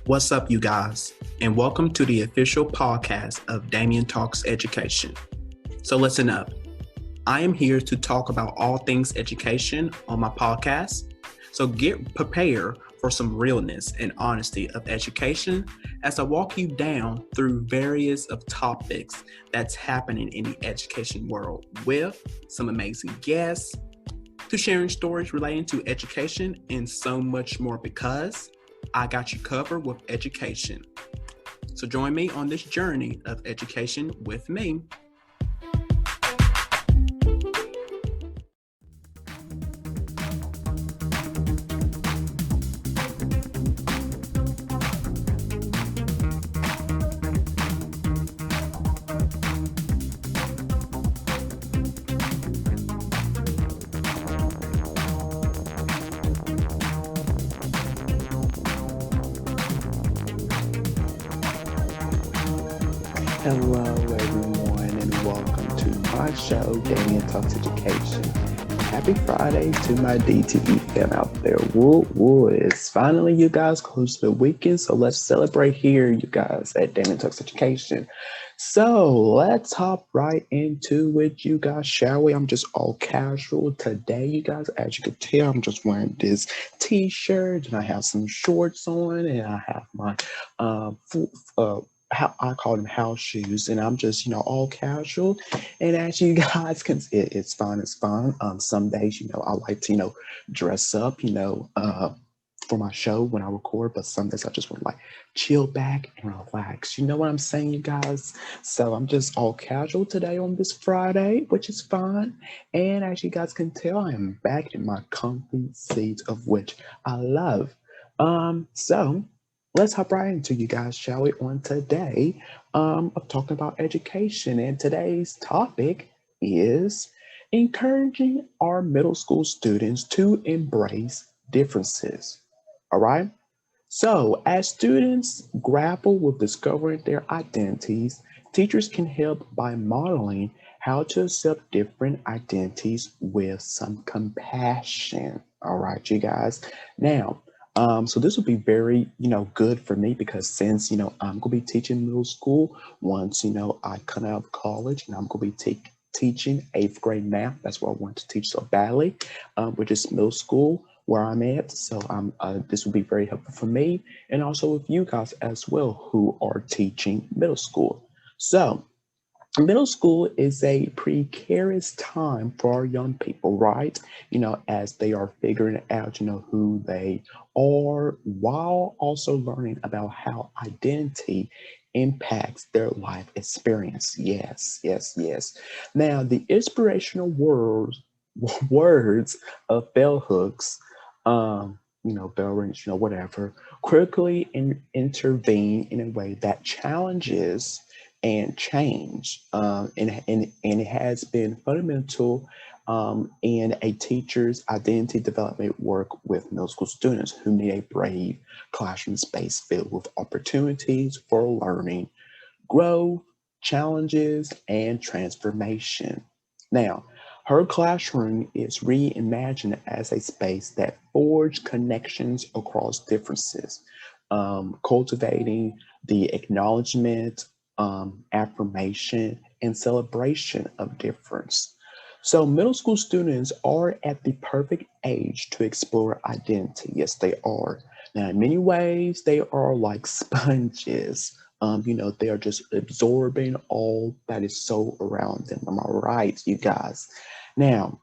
What's up, you guys, and welcome to the official podcast of Damian Talks Education. So listen up. I am here to talk about all things education on my podcast. So get prepared for some realness and honesty of education as I walk you down through various of topics that's happening in the education world with some amazing guests, to sharing stories relating to education and so much more, because I got you covered with education. So join me on this journey of education with me. Hello, everyone, and welcome to my show, Damian Talks Education. Happy Friday to my DTE fam out there. Woo, it's finally, you guys, close to the weekend, so let's celebrate here, you guys, at Damian Talks Education. So let's hop right into it, you guys, shall we? I'm just all casual today, you guys. As you can tell, I'm just wearing this t-shirt, and I have some shorts on, and I have my how I call them house shoes, and I'm just, all casual. And as you guys can see, it's fun. It's fun. Some days, I like to, dress up, for my show when I record, but some days I just want to chill back and relax. You know what I'm saying, you guys? So I'm just all casual today on this Friday, which is fun. And as you guys can tell, I am back in my comfy seat, of which I love. So let's hop right into, you guys, shall we, on today of talking about education. And today's topic is encouraging our middle school students to embrace differences. All right. So as students grapple with discovering their identities, teachers can help by modeling how to accept different identities with some compassion. All right, you guys. Now, so this will be very, good for me, because since, I'm going to be teaching middle school once, I come out of college, and I'm going to be teaching 8th grade math. That's what I want to teach so badly, which is middle school where I'm at. So this will be very helpful for me, and also with you guys as well who are teaching middle school. So middle school is a precarious time for our young people, right? As they are figuring out, who they are, while also learning about how identity impacts their life experience. Yes. Now, the inspirational words of bell hooks, bell rings, whatever, quickly intervene in a way that challenges and change. And it has been fundamental in a teacher's identity development work with middle school students who need a brave classroom space filled with opportunities for learning, growth, challenges, and transformation. Now, her classroom is reimagined as a space that forges connections across differences, cultivating the acknowledgement, affirmation, and celebration of difference. So, middle school students are at the perfect age to explore identity. Yes, they are. Now, in many ways, they are like sponges. They are just absorbing all that is so around them. Am I right, you guys? Now,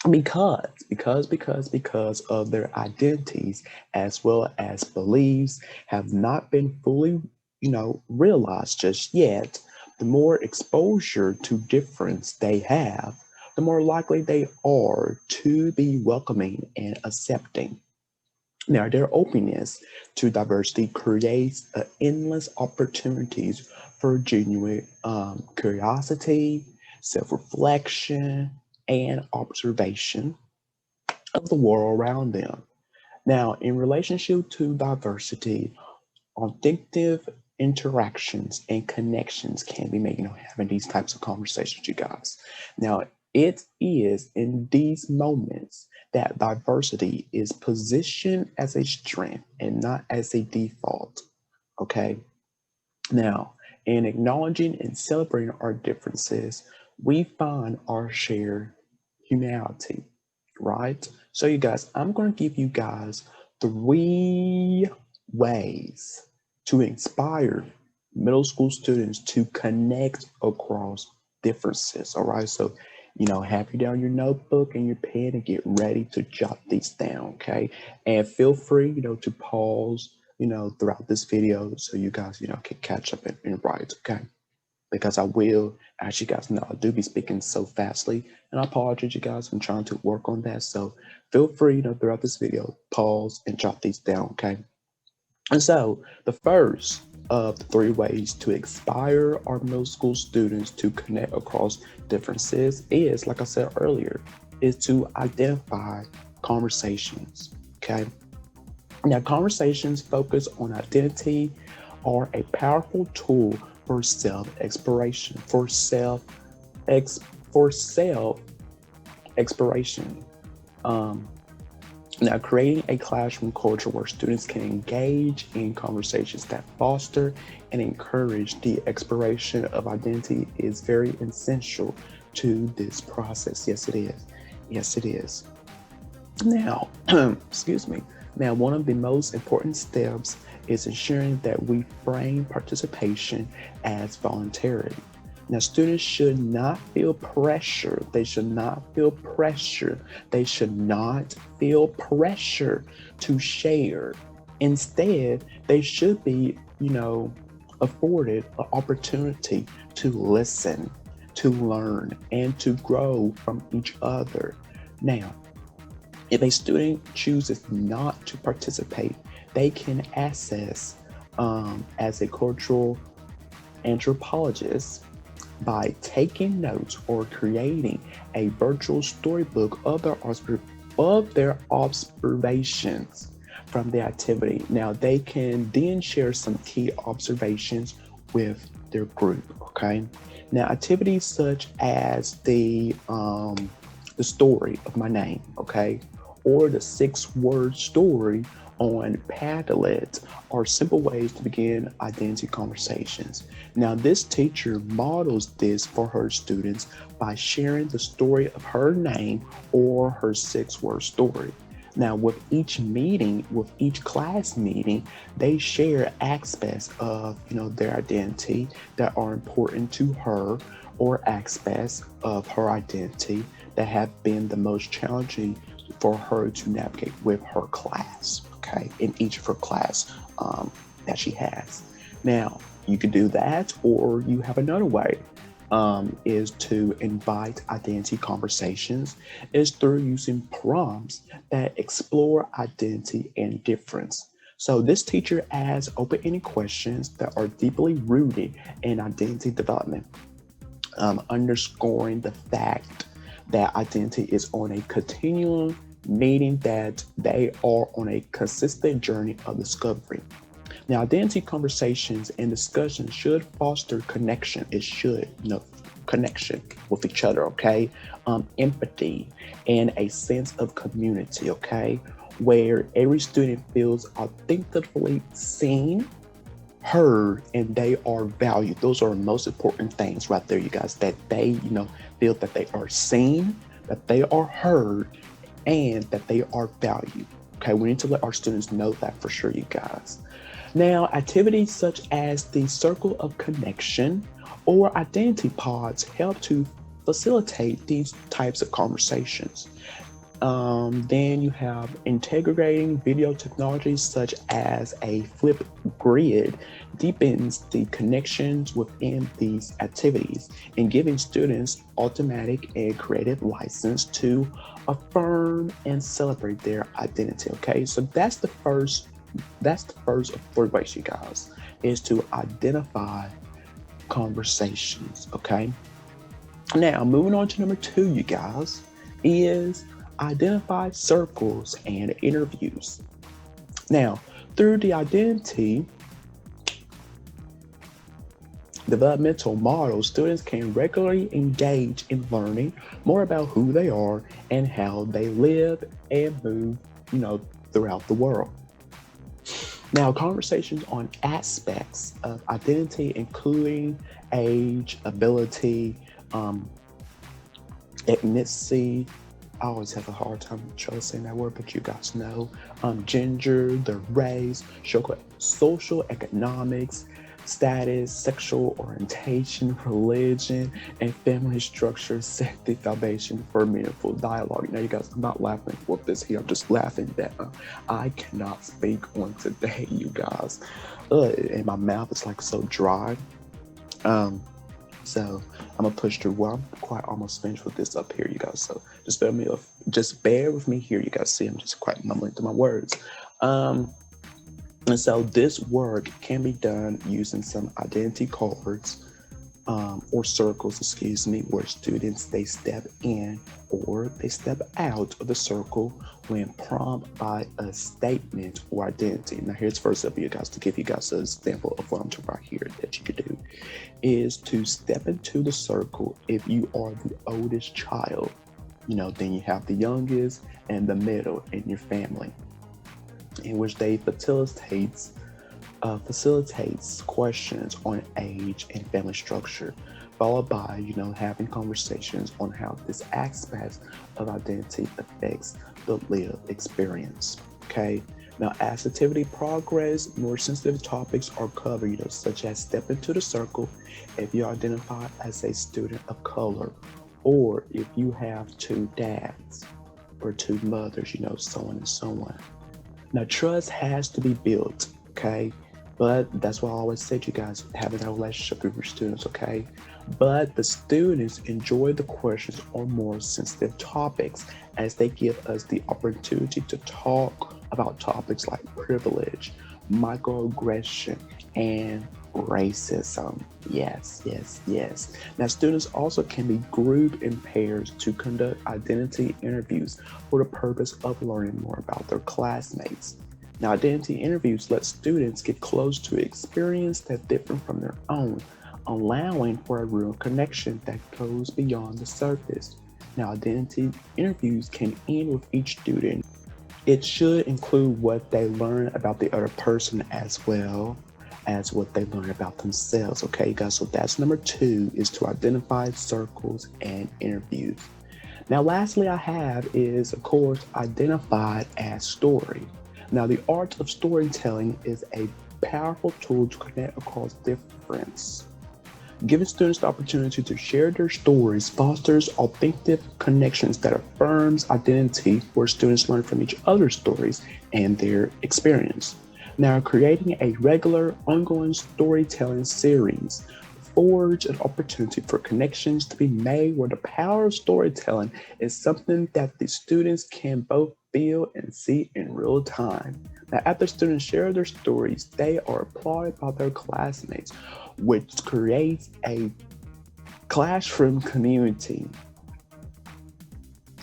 because of their identities as well as beliefs have not been fully, realized just yet, the more exposure to difference they have, the more likely they are to be welcoming and accepting. Now, their openness to diversity creates endless opportunities for genuine curiosity, self-reflection, and observation of the world around them. Now, in relationship to diversity, authentic interactions and connections can be made, having these types of conversations, you guys. Now, it is in these moments that diversity is positioned as a strength and not as a default. Okay. Now, in acknowledging and celebrating our differences, we find our shared humanity, right? So, you guys, I'm going to give you guys 3 ways to inspire middle school students to connect across differences. All right. So, have you down your notebook and your pen and get ready to jot these down. Okay. And feel free, to pause, throughout this video so you guys, can catch up and write. Okay. Because I will, as you guys know, I do be speaking so fastly, and I apologize, you guys. I'm trying to work on that. So feel free, throughout this video, pause and jot these down. Okay. And so the first of the 3 ways to inspire our middle school students to connect across differences is, like I said earlier, is to identify conversations. Okay. Now, conversations focus on identity are a powerful tool for self-exploration, for self-exploration. Now, creating a classroom culture where students can engage in conversations that foster and encourage the exploration of identity is very essential to this process. Yes, it is. Yes, it is. Now, excuse me. Now, one of the most important steps is ensuring that we frame participation as voluntary. Now, students should not feel pressure. They should not feel pressure. They should not feel pressure to share. Instead, they should be, afforded an opportunity to listen, to learn, and to grow from each other. Now, if a student chooses not to participate, they can access as a cultural anthropologist by taking notes or creating a virtual storybook of their observations from the activity. Now, they can then share some key observations with their group. Okay. Now, activities such as the story of my name, okay, or the 6-word story on Padlet are simple ways to begin identity conversations. Now, this teacher models this for her students by sharing the story of her name or her 6-word story. Now, with each class meeting, they share aspects of, their identity that are important to her, or aspects of her identity that have been the most challenging for her to navigate with her class, okay, in each of her class that she has. Now, you could do that, or you have another way, is to invite identity conversations, is through using prompts that explore identity and difference. So this teacher asks open-ended questions that are deeply rooted in identity development, underscoring the fact that identity is on a continuum, meaning that they are on a consistent journey of discovery. Now, identity conversations and discussions should foster connection. It should, connection with each other, okay? Empathy and a sense of community, okay? Where every student feels authentically seen, heard, and they are valued. Those are the most important things right there, you guys, that they, feel that they are seen, that they are heard, and that they are valued. Okay, we need to let our students know that for sure, you guys. Now, activities such as the circle of connection or identity pods help to facilitate these types of conversations. Then you have integrating video technologies such as a flip grid deepens the connections within these activities and giving students automatic and creative license to affirm and celebrate their identity. Okay, so that's the first of 3 ways, you guys, is to identify conversations. Okay, now moving on to number 2, you guys, is identify circles and interviews. Now, through the identity developmental model, students can regularly engage in learning more about who they are and how they live and move, throughout the world. Now, conversations on aspects of identity, including age, ability, um, ethnicity. I always have a hard time saying that word, but you guys know. Gender, the race, social, economics, status, sexual orientation, religion, and family structure set the foundation for meaningful dialogue. Now, you guys, I'm not laughing with this here. I'm just laughing that I cannot speak on today, you guys. And my mouth is like so dry. So I'm gonna push through. Well, I'm quite almost finished with this up here, you guys. So just bear with me here, you guys. See, I'm just quite mumbling through my words. And so this work can be done using some identity cards or circles, excuse me, where students they step in or they step out of the circle when prompted by a statement or identity. Now here's first up, you guys, to give you guys an example of what I'm talking about here that you could do is to step into the circle if you are the oldest child. Then you have the youngest and the middle in your family, in which they facilitates questions on age and family structure, followed by having conversations on how this aspect of identity affects the lived experience. Okay. Now, as activity progress, more sensitive topics are covered, such as step into the circle if you identify as a student of color, or if you have two dads or two mothers, so on and so on. Now, trust has to be built, okay? But that's why I always said, you guys, having a relationship with your students, okay? But the students enjoy the questions on more sensitive topics as they give us the opportunity to talk about topics like privilege, microaggression, and racism. Yes. Now, students also can be grouped in pairs to conduct identity interviews for the purpose of learning more about their classmates. Now, identity interviews let students get close to an experience that's different from their own, allowing for a real connection that goes beyond the surface. Now, identity interviews can end with each student. It should include what they learn about the other person as well as what they learn about themselves. Okay, guys, so that's number 2, is to identify circles and interviews. Now, lastly, I have is, of course, identified as story. Now, the art of storytelling is a powerful tool to connect across difference. Giving students the opportunity to share their stories fosters authentic connections that affirms identity, where students learn from each other's stories and their experience. Now, creating a regular, ongoing storytelling series forge an opportunity for connections to be made, where the power of storytelling is something that the students can both feel and see in real time. Now, after students share their stories, they are applauded by their classmates, which creates a classroom community,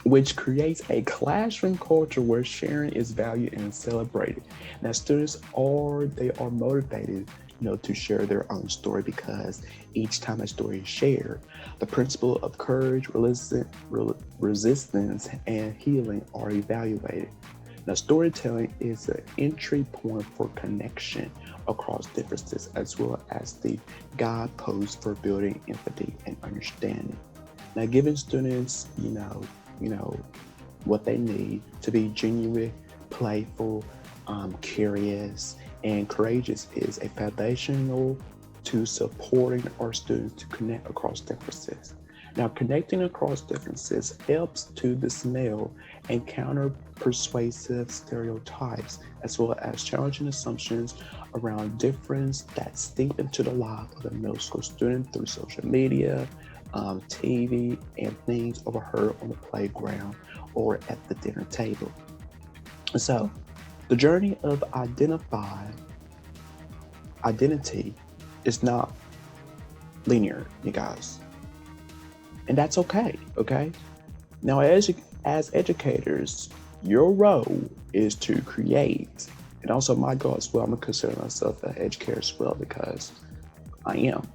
which creates a classroom culture where sharing is valued and celebrated. Now, students are motivated, to share their own story, because each time a story is shared, the principle of courage, resistance, and healing are evaluated. Now, storytelling is an entry point for connection across differences, as well as the guidepost for building empathy and understanding. Now, giving students, what they need to be genuine, playful, curious, and courageous is a foundational to supporting our students to connect across differences. Now, connecting across differences helps to dismantle and counter persuasive stereotypes, as well as challenging assumptions around difference that seep into the life of the middle school student through social media, TV, and things overheard on the playground or at the dinner table. So, the journey of identity is not linear, you guys. And that's okay. Now, as educators, your role is to create, and also my goal as well, I'm gonna consider myself an educator as well, because I am.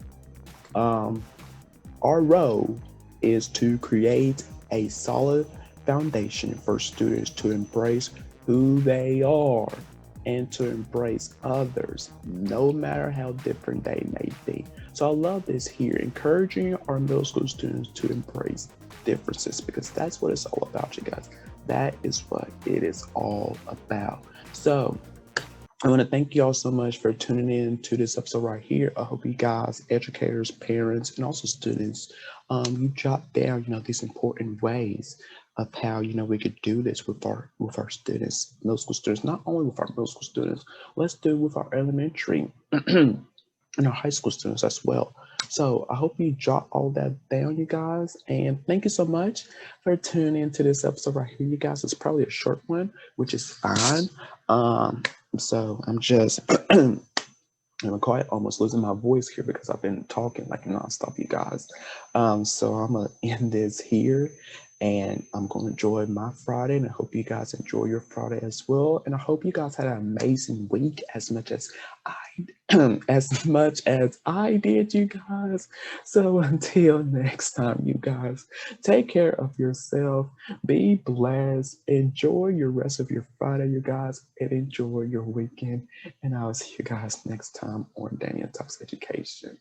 Our role is to create a solid foundation for students to embrace who they are and to embrace others, no matter how different they may be. So I love this here, encouraging our middle school students to embrace differences because that's what it's all about, you guys. That is what it is all about. So I want to thank you all so much for tuning in to this episode right here. I hope you guys, educators, parents, and also students, you jot down, these important ways of how we could do this with our students, middle school students. Not only with our middle school students, let's do it with our elementary and our high school students as well. So I hope you jot all that down, you guys. And thank you so much for tuning into this episode right here, you guys. It's probably a short one, which is fine. So I'm just I'm quite almost losing my voice here because I've been talking like nonstop, you guys. So I'm gonna end this here, and I'm gonna enjoy my Friday, and I hope you guys enjoy your Friday as well. And I hope you guys had an amazing week as much as I as much as I did, you guys. So until next time, you guys, take care of yourself. Be blessed. Enjoy your rest of your Friday, you guys, and enjoy your weekend. And I'll see you guys next time on Damian Talks Education.